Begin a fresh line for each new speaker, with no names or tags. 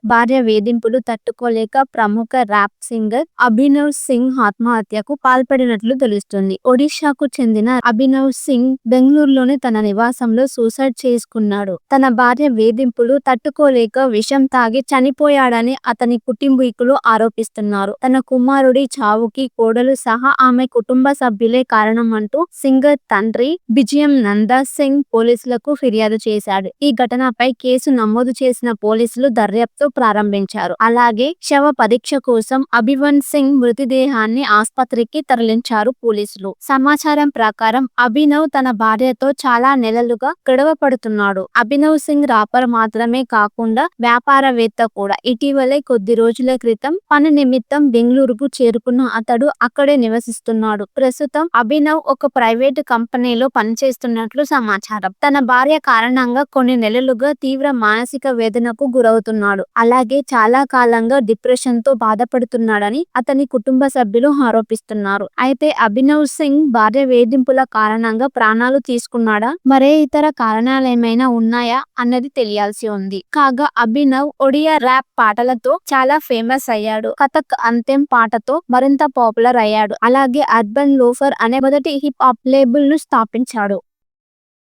భార్య వేధింపులు తట్టుకోలేక ప్రముఖ ర్యాప్ సింగర్ అభినవ్ సింగ్ ఆత్మహత్యకు పాల్పడినట్లు తెలుస్తుంది. ఒడిషాకు చెందిన అభినవ్ సింగ్ బెంగళూరులోని తన నివాసంలో సూసైడ్ చేసుకున్నాడు. తన భార్య వేధింపులు తట్టుకోలేక విషం తాగి చనిపోయాడని అతని కుటుంబీకులు ఆరోపిస్తున్నారు. తన కుమారుడి చావుకి కోడలు సహా ఆమె కుటుంబ సభ్యులే కారణమంటూ సింగర్ తండ్రి బిజియం నందా సింగ్ పోలీసులకు ఫిర్యాదు చేశాడు. ఈ ఘటనపై కేసు నమోదు చేసిన పోలీసులు దర్యాప్తు ప్రారంభించారు. అలాగే శవ పరీక్ష కోసం అభివన్ సింగ్ మృతదేహాన్ని ఆస్పత్రికి తరలించారు పోలీసులు. సమాచారం ప్రకారం అభినవ్ తన భార్యతో చాలా నెలలుగా గొడవ పడుతున్నాడు. అభినవ్ సింగ్ రాపర్ మాత్రమే కాకుండా వ్యాపారవేత్త కూడా. ఇటీవలే కొద్ది రోజుల క్రితం పని నిమిత్తం బెంగళూరుకు చేరుకున్న అతడు అక్కడే నివసిస్తున్నాడు. ప్రస్తుతం అభినవ్ ఒక ప్రైవేటు కంపెనీలో పనిచేస్తున్నట్లు సమాచారం. తన భార్య కారణంగా కొన్ని నెలలుగా తీవ్ర మానసిక వేదనకు గురవుతున్నాడు. అలాగే చాలా కాలంగా డిప్రెషన్ తో బాధపడుతున్నాడని అతని కుటుంబ సభ్యులు ఆరోపిస్తున్నారు. అయితే అభినవ్ సింగ్ భార్య వేధింపుల కారణంగా ప్రాణాలు తీసుకున్నాడా, మరే ఇతర కారణాలేమైనా ఉన్నాయా అన్నది తెలియాల్సి ఉంది. కాగా అభినవ్ ఒడియా ర్యాప్ పాటలతో చాలా ఫేమస్ అయ్యాడు. కథక్ అంతెం పాటతో మరింత పాపులర్ అయ్యాడు. అలాగే అర్బన్ లోఫర్ అనే మొదటి హిప్ హాప్ లేబుల్ ను స్థాపించాడు.